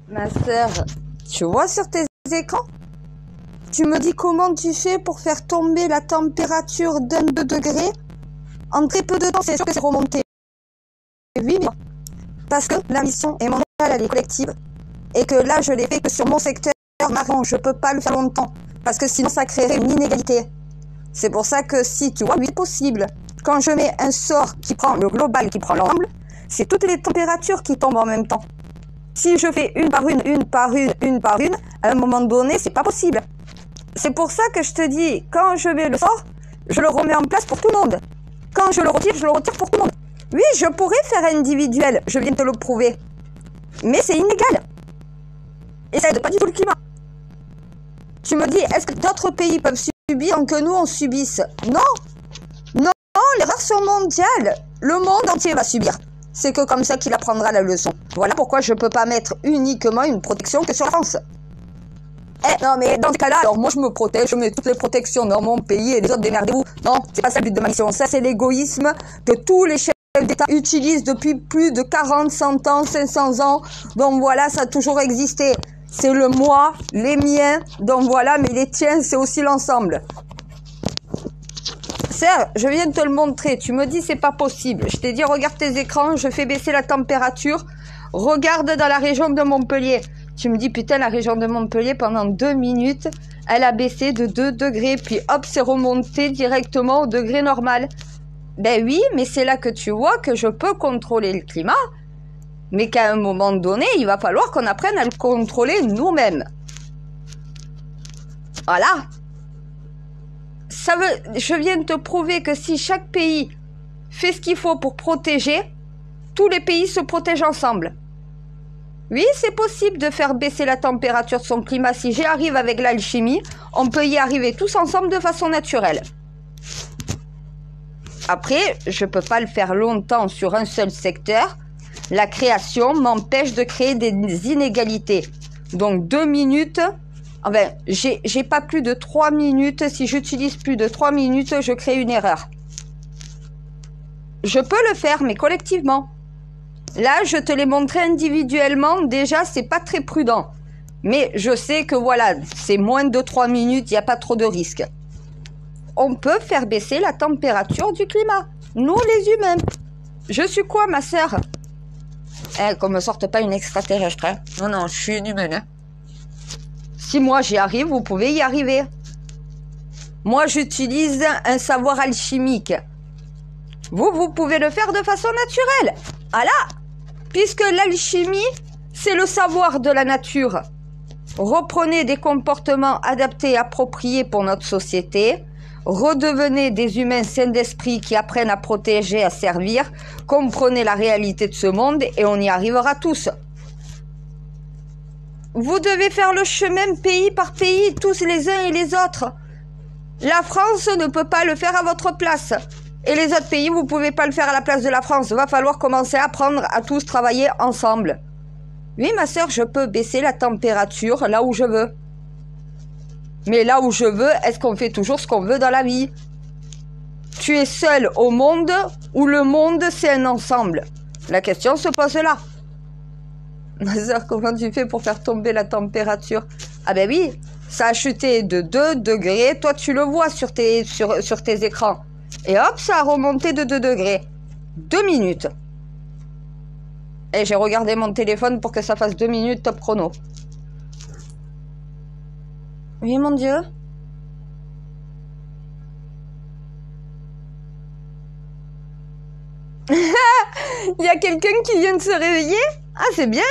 Ma sœur, tu vois sur tes écrans? Tu me dis comment tu fais pour faire tomber la température d'un 2 degrés en très peu de temps. C'est sûr que c'est remonté. Oui, mais parce que la mission est mondiale, elle est collective. Et que là, je l'ai fait que sur mon secteur marron. Je peux pas le faire longtemps. Parce que sinon, ça créerait une inégalité. C'est pour ça que si, tu vois, oui, c'est possible. Quand je mets un sort qui prend le global, qui prend l'ensemble, c'est toutes les températures qui tombent en même temps. Si je fais une par une, à un moment donné, c'est pas possible. C'est pour ça que je te dis, quand je mets le sort, je le remets en place pour tout le monde. Quand je le retire pour tout le monde. Oui, je pourrais faire individuel, je viens de te le prouver. Mais c'est inégal. Et ça aide pas du tout le climat. Tu me dis, est-ce que d'autres pays peuvent subir tant que nous on subisse? Non. Non, les rares sont mondiales. Le monde entier va subir. C'est que comme ça qu'il apprendra la leçon. Voilà pourquoi je peux pas mettre uniquement une protection que sur la France. Eh, non, mais dans ce cas-là, alors moi je me protège, je mets toutes les protections dans mon pays et les autres démerdez-vous. Non, c'est pas ça le but de ma mission. Ça, c'est l'égoïsme que tous les chefs d'État utilisent depuis plus de 40, 100 ans, 500 ans. Donc voilà, ça a toujours existé. C'est le moi, les miens, donc voilà, mais les tiens, c'est aussi l'ensemble. Serge, je viens de te le montrer. Tu me dis c'est pas possible. Je t'ai dit regarde tes écrans, je fais baisser la température. Regarde dans la région de Montpellier. Tu me dis putain la région de Montpellier pendant 2 minutes, elle a baissé de 2 degrés. Puis hop, c'est remonté directement au degré normal. Ben oui, mais c'est là que tu vois que je peux contrôler le climat. Mais qu'à un moment donné, il va falloir qu'on apprenne à le contrôler nous-mêmes. Voilà. Je viens de te prouver que si chaque pays fait ce qu'il faut pour protéger, tous les pays se protègent ensemble. Oui, c'est possible de faire baisser la température de son climat. Si j'y arrive avec l'alchimie, on peut y arriver tous ensemble de façon naturelle. Après, je ne peux pas le faire longtemps sur un seul secteur. La création m'empêche de créer des inégalités. Donc 2 minutes... Enfin, j'ai pas plus de 3 minutes. Si j'utilise plus de 3 minutes, je crée une erreur. Je peux le faire, mais collectivement. Là, je te l'ai montré individuellement. Déjà, c'est pas très prudent. Mais je sais que voilà, c'est moins de 3 minutes, il n'y a pas trop de risques. On peut faire baisser la température du climat. Nous, les humains. Je suis quoi, ma sœur? Qu'on me sorte pas une extraterrestre. Hein. Non, non, je suis une humaine. Hein. Si moi j'y arrive, vous pouvez y arriver. Moi, j'utilise un savoir alchimique. Vous pouvez le faire de façon naturelle. Voilà. Puisque l'alchimie, c'est le savoir de la nature. Reprenez des comportements adaptés et appropriés pour notre société. Redevenez des humains sains d'esprit qui apprennent à protéger, à servir. Comprenez la réalité de ce monde et on y arrivera tous. Vous devez faire le chemin pays par pays, tous les uns et les autres. La France ne peut pas le faire à votre place. Et les autres pays, vous ne pouvez pas le faire à la place de la France. Il va falloir commencer à apprendre à tous travailler ensemble. Oui, ma sœur, je peux baisser la température là où je veux. Mais là où je veux, est-ce qu'on fait toujours ce qu'on veut dans la vie? Tu es seul au monde ou le monde, c'est un ensemble? La question se pose là. Ma sœur, comment tu fais pour faire tomber la température? Ah ben oui, ça a chuté de 2 degrés. Toi, tu le vois sur tes écrans. Et hop, ça a remonté de 2 degrés. 2 minutes. Et j'ai regardé mon téléphone pour que ça fasse 2 minutes top chrono. Oui, mon Dieu. Il y a quelqu'un qui vient de se réveiller? Ah, c'est bien.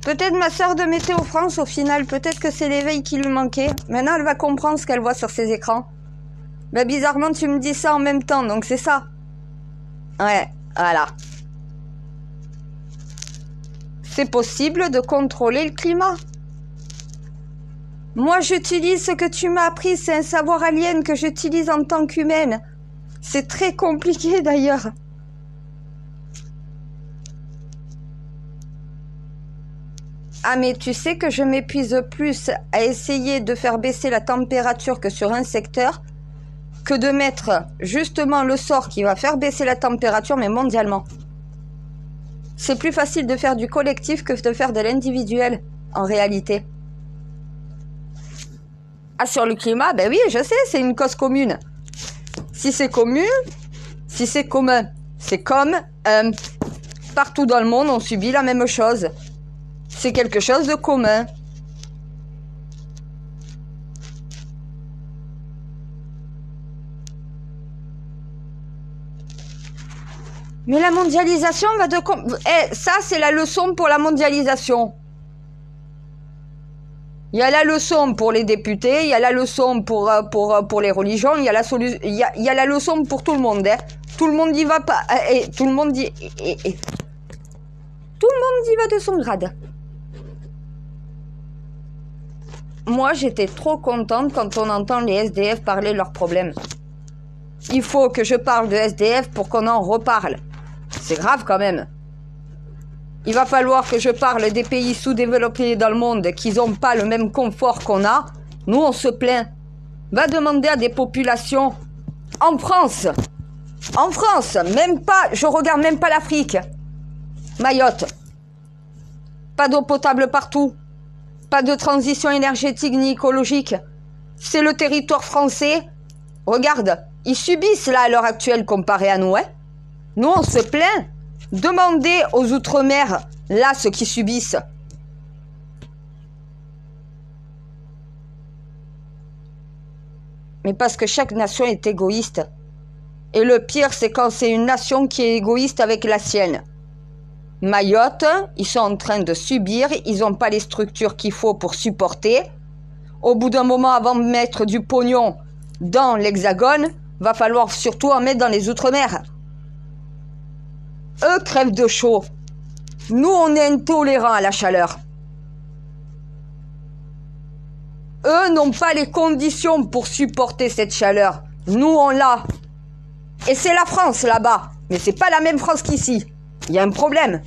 Peut-être ma sœur de Météo France, au final, peut-être que c'est l'éveil qui lui manquait. Maintenant, elle va comprendre ce qu'elle voit sur ses écrans. Ben, bizarrement, tu me dis ça en même temps, donc c'est ça. Ouais, voilà. C'est possible de contrôler le climat. Moi, j'utilise ce que tu m'as appris, c'est un savoir alien que j'utilise en tant qu'humaine. C'est très compliqué d'ailleurs. Ah, mais tu sais que je m'épuise plus à essayer de faire baisser la température que sur un secteur que de mettre justement le sort qui va faire baisser la température, mais mondialement. C'est plus facile de faire du collectif que de faire de l'individuel, en réalité. Ah, sur le climat, ben oui, je sais, c'est une cause commune. Si c'est commun, si c'est commun, c'est comme partout dans le monde, on subit la même chose. C'est quelque chose de commun. Mais la mondialisation va de... ça, c'est la leçon pour la mondialisation. Il y a la leçon pour les députés, il y a la leçon pour les religions, il y a la leçon pour tout le monde. Hein. Tout le monde y va pas... tout le monde y... tout le monde y va de son grade. Moi, j'étais trop contente quand on entend les SDF parler de leurs problèmes. Il faut que je parle de SDF pour qu'on en reparle. C'est grave quand même. Il va falloir que je parle des pays sous-développés dans le monde qui n'ont pas le même confort qu'on a. Nous, on se plaint. Va demander à des populations en France. En France, même pas, je regarde même pas l'Afrique. Mayotte. Pas d'eau potable partout. Pas de transition énergétique ni écologique. C'est le territoire français. Regarde, ils subissent là à l'heure actuelle comparé à nous, hein. Nous, on se plaint. Demandez aux Outre-mer, là, ce qu'ils subissent. Mais parce que chaque nation est égoïste. Et le pire, c'est quand c'est une nation qui est égoïste avec la sienne. Mayotte, ils sont en train de subir, ils n'ont pas les structures qu'il faut pour supporter. Au bout d'un moment, avant de mettre du pognon dans l'Hexagone, va falloir surtout en mettre dans les Outre-mer. Eux crèvent de chaud. Nous, on est intolérants à la chaleur. Eux n'ont pas les conditions pour supporter cette chaleur. Nous, on l'a. Et c'est la France là-bas. Mais c'est pas la même France qu'ici. Il y a un problème.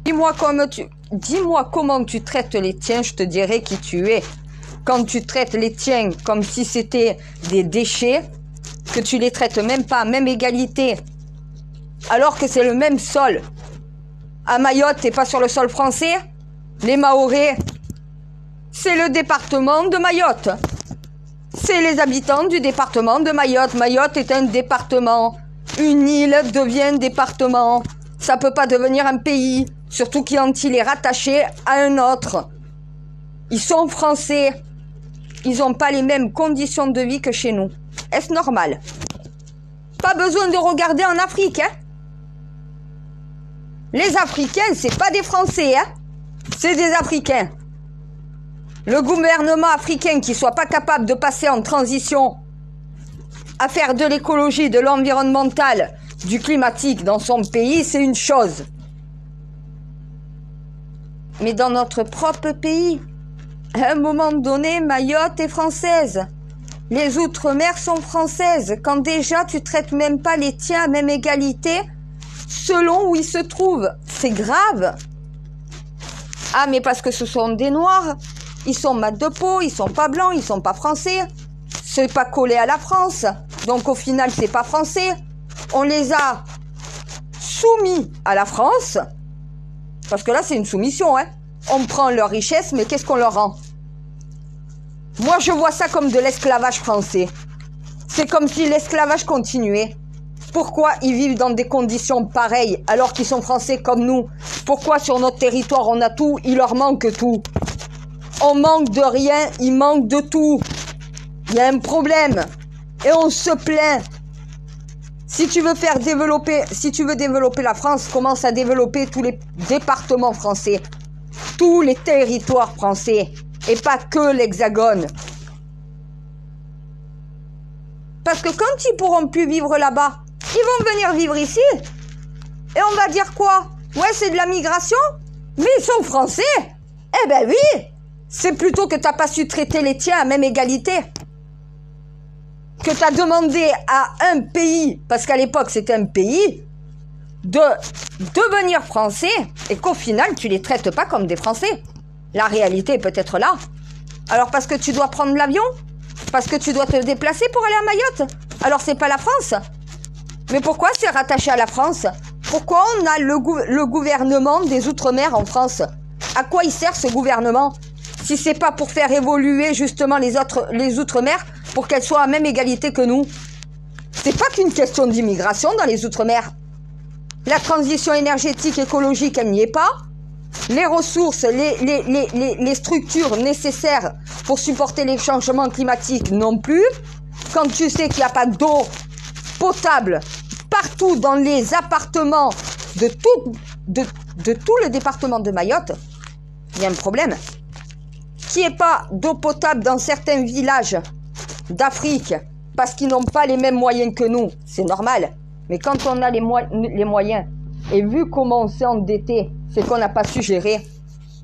Dis-moi comment tu traites les tiens, je te dirai qui tu es. Quand tu traites les tiens comme si c'était des déchets, que tu les traites même pas à même égalité, alors que c'est le même sol. À Mayotte, t'es pas sur le sol français. Les Mahorais, c'est le département de Mayotte. C'est les habitants du département de Mayotte. Mayotte est un département. Une île devient département. Ça peut pas devenir un pays, surtout quand il est rattaché à un autre. Ils sont français. Ils n'ont pas les mêmes conditions de vie que chez nous. Est-ce normal? Pas besoin de regarder en Afrique, hein? Les Africains, c'est pas des Français, hein? C'est des Africains. Le gouvernement africain qui soit pas capable de passer en transition à faire de l'écologie, de l'environnemental, du climatique dans son pays, c'est une chose. Mais dans notre propre pays, à un moment donné, Mayotte est française. Les Outre-mer sont françaises. Quand déjà tu traites même pas les tiens à même égalité selon où ils se trouvent. C'est grave. Ah, mais parce que ce sont des Noirs. Ils sont mat de peau, ils sont pas blancs, ils sont pas français. C'est pas collé à la France. Donc au final, c'est pas français. On les a soumis à la France. Parce que là, c'est une soumission, hein. On prend leur richesse, mais qu'est-ce qu'on leur rend? Moi, je vois ça comme de l'esclavage français. C'est comme si l'esclavage continuait. Pourquoi ils vivent dans des conditions pareilles alors qu'ils sont français comme nous? Pourquoi sur notre territoire on a tout, il leur manque tout? On manque de rien, il manque de tout. Il y a un problème. Et on se plaint. Si tu veux développer la France, commence à développer tous les départements français. Tous les territoires français. Et pas que l'Hexagone. Parce que quand ils pourront plus vivre là-bas, ils vont venir vivre ici. Et on va dire quoi? Ouais, c'est de la migration? Mais ils sont français. Eh ben oui. C'est plutôt que t'as pas su traiter les tiens à même égalité. Que t'as demandé à un pays, parce qu'à l'époque c'était un pays, de devenir français et qu'au final tu les traites pas comme des Français. La réalité est peut-être là. Alors parce que tu dois prendre l'avion? Parce que tu dois te déplacer pour aller à Mayotte? Alors c'est pas la France? Mais pourquoi c'est rattaché à la France? Pourquoi on a le gouvernement des Outre-mer en France? À quoi il sert ce gouvernement? Si c'est pas pour faire évoluer justement les Outre-mer pour qu'elles soient à même égalité que nous. C'est pas qu'une question d'immigration dans les Outre-mer. La transition énergétique, écologique, elle n'y est pas. Les ressources, les structures nécessaires pour supporter les changements climatiques non plus. Quand tu sais qu'il n'y a pas d'eau potable partout dans les appartements de tout le département de Mayotte, il y a un problème. Qu'il n'y ait pas d'eau potable dans certains villages d'Afrique parce qu'ils n'ont pas les mêmes moyens que nous, c'est normal. Mais quand on a les moyens, et vu comment on s'est endetté, c'est qu'on n'a pas su gérer.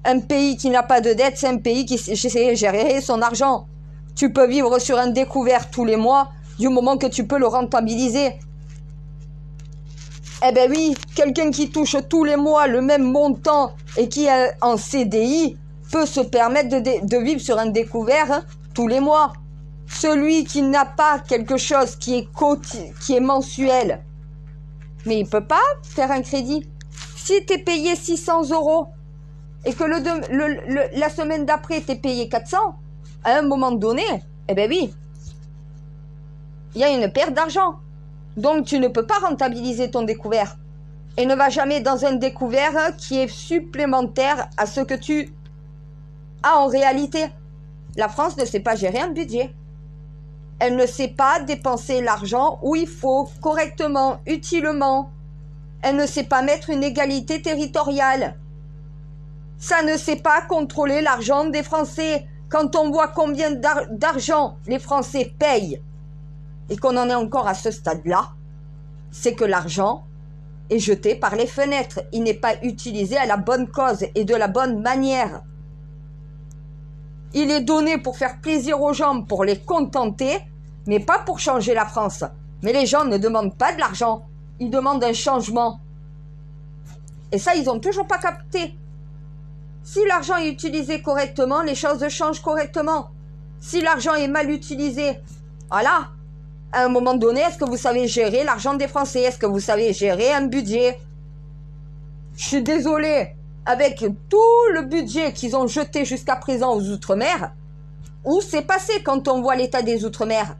Un pays qui n'a pas de dette, c'est un pays qui sait gérer son argent. Tu peux vivre sur un découvert tous les mois, du moment que tu peux le rentabiliser. Eh ben oui, quelqu'un qui touche tous les mois le même montant et qui est en CDI peut se permettre de vivre sur un découvert tous les mois. Celui qui n'a pas quelque chose qui est mensuel, mais il peut pas faire un crédit. Si tu es payé 600 € et que la semaine d'après tu es payé 400, à un moment donné, eh ben oui, il y a une perte d'argent. Donc tu ne peux pas rentabiliser ton découvert. Et ne va jamais dans un découvert qui est supplémentaire à ce que tu as en réalité. La France ne sait pas gérer un budget. Elle ne sait pas dépenser l'argent où il faut, correctement, utilement. Elle ne sait pas mettre une égalité territoriale. Ça ne sait pas contrôler l'argent des Français. Quand on voit combien d'argent les Français payent et qu'on en est encore à ce stade-là, c'est que l'argent est jeté par les fenêtres. Il n'est pas utilisé à la bonne cause et de la bonne manière. Il est donné pour faire plaisir aux gens, pour les contenter, mais pas pour changer la France. Mais les gens ne demandent pas de l'argent, ils demandent un changement. Et ça, ils n'ont toujours pas capté. Si l'argent est utilisé correctement, les choses changent correctement. Si l'argent est mal utilisé, voilà. À un moment donné, est-ce que vous savez gérer l'argent des Français? Est-ce que vous savez gérer un budget? Je suis désolée. Avec tout le budget qu'ils ont jeté jusqu'à présent aux Outre-mer, où c'est passé quand on voit l'état des Outre-mer?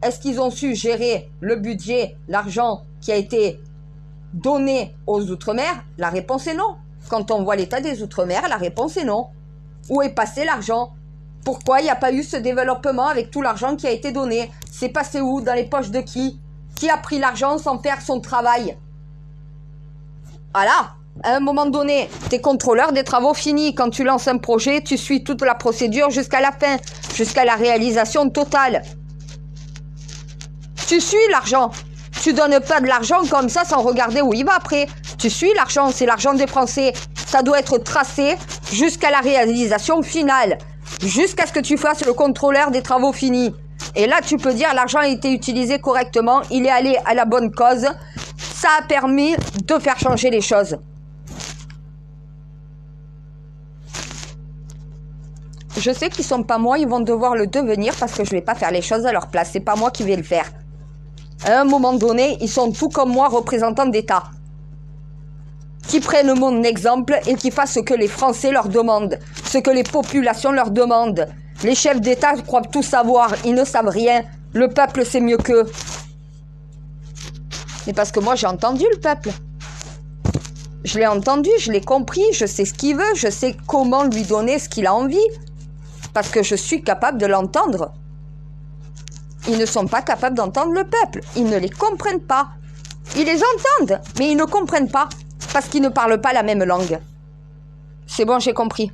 Est-ce qu'ils ont su gérer le budget, l'argent qui a été donné aux Outre-mer? La réponse est non. Quand on voit l'état des Outre-mer, la réponse est non. Où est passé l'argent? Pourquoi il n'y a pas eu ce développement avec tout l'argent qui a été donné? C'est passé où? Dans les poches de qui? Qui a pris l'argent sans faire son travail? Voilà. À un moment donné, tu es contrôleur des travaux finis. Quand tu lances un projet, tu suis toute la procédure jusqu'à la fin, jusqu'à la réalisation totale. Tu suis l'argent. Tu donnes pas de l'argent comme ça sans regarder où il va après. Tu suis l'argent, c'est l'argent des Français. Ça doit être tracé jusqu'à la réalisation finale. Jusqu'à ce que tu fasses le contrôleur des travaux finis. Et là, tu peux dire l'argent a été utilisé correctement. Il est allé à la bonne cause. Ça a permis de faire changer les choses. Je sais qu'ils sont pas moi, ils vont devoir le devenir parce que je vais pas faire les choses à leur place. C'est pas moi qui vais le faire. À un moment donné, ils sont tout comme moi représentants d'État. Qui prennent mon exemple et qui fassent ce que les Français leur demandent, ce que les populations leur demandent. Les chefs d'État croient tout savoir, ils ne savent rien. Le peuple sait mieux qu'eux. Mais parce que moi j'ai entendu le peuple. Je l'ai entendu, je l'ai compris, je sais ce qu'il veut, je sais comment lui donner ce qu'il a envie. Parce que je suis capable de l'entendre. Ils ne sont pas capables d'entendre le peuple. Ils ne les comprennent pas. Ils les entendent, mais ils ne comprennent pas. Parce qu'ils ne parlent pas la même langue. C'est bon, j'ai compris.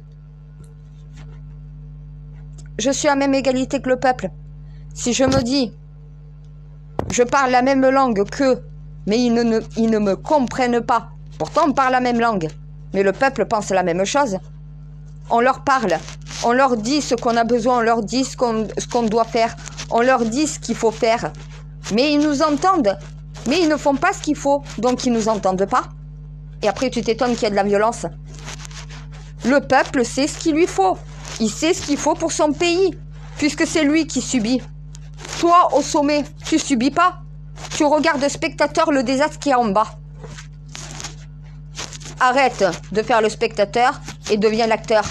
Je suis à même égalité que le peuple. Si je me dis, je parle la même langue qu'eux, mais ils ne me comprennent pas. Pourtant, on parle la même langue. Mais le peuple pense la même chose. On leur parle. On leur dit ce qu'on a besoin. On leur dit ce qu'on doit faire. On leur dit ce qu'il faut faire. Mais ils nous entendent. Mais ils ne font pas ce qu'il faut. Donc, ils ne nous entendent pas. Et après, tu t'étonnes qu'il y a de la violence. Le peuple sait ce qu'il lui faut. Il sait ce qu'il faut pour son pays. Puisque c'est lui qui subit. Toi, au sommet, tu subis pas. Tu regardes spectateur le désastre qui est en bas. Arrête de faire le spectateur et deviens l'acteur.